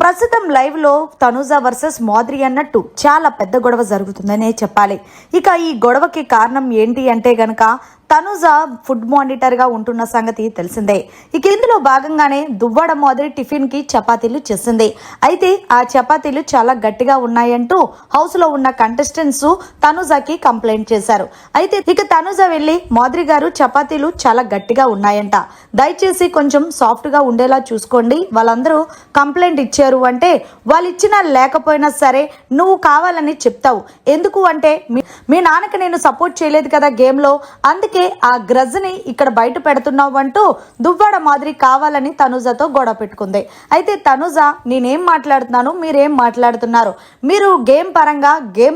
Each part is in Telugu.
ప్రస్తుతం లైవ్ లో తనుజ వర్సెస్ మాధురి అన్నట్టు చాలా పెద్ద గొడవ జరుగుతుందనే చెప్పాలి. ఇక ఈ గొడవకి కారణం ఏంటి అంటే గనక తనుజ ఫుడ్ మానిటర్ గా ఉంటున్న సంగతి తెలిసిందే. ఇక ఇందులో భాగంగానే దువ్వాడ మాధురి టిఫిన్ కి చపాతీలు చేసింది. అయితే ఆ చపాతీలు చాలా గట్టిగా ఉన్నాయంటూ హౌస్ లో ఉన్న కంటెస్టెంట్స్ తనుజకి కంప్లైంట్ చేశారు. అయితే ఇక తనుజ వెళ్లి మాధురి గారు చపాతీలు చాలా గట్టిగా ఉన్నాయంట, దయచేసి కొంచెం సాఫ్ట్ గా ఉండేలా చూసుకోండి, వాళ్ళందరూ కంప్లైంట్ ఇచ్చారు అంటే వాళ్ళు ఇచ్చినా లేకపోయినా సరే నువ్వు కావాలని చెప్తావు ఎందుకు అంటే మీ నాన్నకి నేను సపోర్ట్ చేయలేదు కదా గేమ్ లో, అందుకే ఆ గ్రజ్ ని ఇక్కడ బయట పెడుతున్నావు అంటూ దువ్వాడ మాధురి కావాలని తనుజతో గొడవ పెట్టుకుంది. అయితే తనుజ నేనేం మాట్లాడుతున్నాను, మీరేం మాట్లాడుతున్నారు, మీరు గేమ్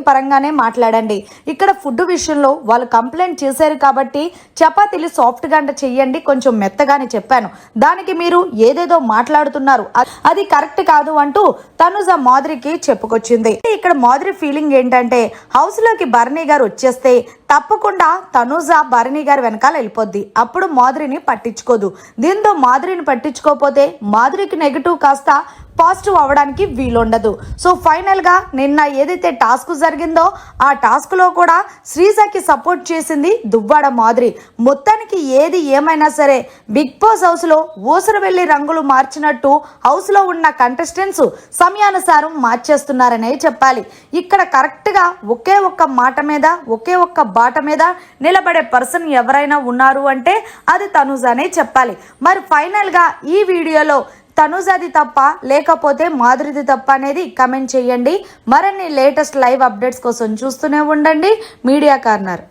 పరంగానే మాట్లాడండి, ఇక్కడ ఫుడ్ విషయంలో వాళ్ళు కంప్లైంట్ చేశారు కాబట్టి చపాతీలు సాఫ్ట్ గా చెయ్యండి, కొంచెం మెత్తగానే చెప్పాను, దానికి మీరు ఏదేదో మాట్లాడుతున్నారు, అది కరెక్ట్ కాదు అంటూ తనుజ మాధురికి చెప్పుకొచ్చింది. ఇక్కడ మాధురి ఫీలింగ్ ఏంటంటే హౌస్ లోకి భరణి గారు వచ్చేస్తే తప్పకుండా తనుజ భరణి గారి వెనకాల వెళ్ళిపోద్ది, అప్పుడు మాధురిని పట్టించుకోదు. దీంతో మాధురిని పట్టించుకోకపోతే మాధురికి నెగిటివ్ కాస్త పాజిటివ్ అవ్వడానికి వీలుండదు. సో ఫైనల్ గా నిన్న ఏదైతే టాస్క్ జరిగిందో ఆ టాస్క్ లో కూడా శ్రీజకి సపోర్ట్ చేసింది దువ్వాడ మాధురి. మొత్తానికి ఏది ఏమైనా సరే బిగ్ బాస్ హౌస్ లో ఊసర వెళ్లి రంగులు మార్చినట్టు హౌస్ లో ఉన్న కంటెస్టెంట్స్ సమయానుసారం మార్చేస్తున్నారనే చెప్పాలి. ఇక్కడ కరెక్ట్ గా ఒకే ఒక్క మాట మీద ఒకే ఒక్క బాట మీద నిలబడే పర్సన్ ఎవరైనా ఉన్నారు అంటే అది తనుజనే చెప్పాలి. మరి ఫైనల్ గా ఈ వీడియోలో తనుజది తప్ప లేకపోతే మాధురిది తప్ప అనేది కమెంట్ చేయండి. మరిన్ని లేటెస్ట్ లైవ్ అప్డేట్స్ కోసం చూస్తూనే ఉండండి మీడియా కార్నర్.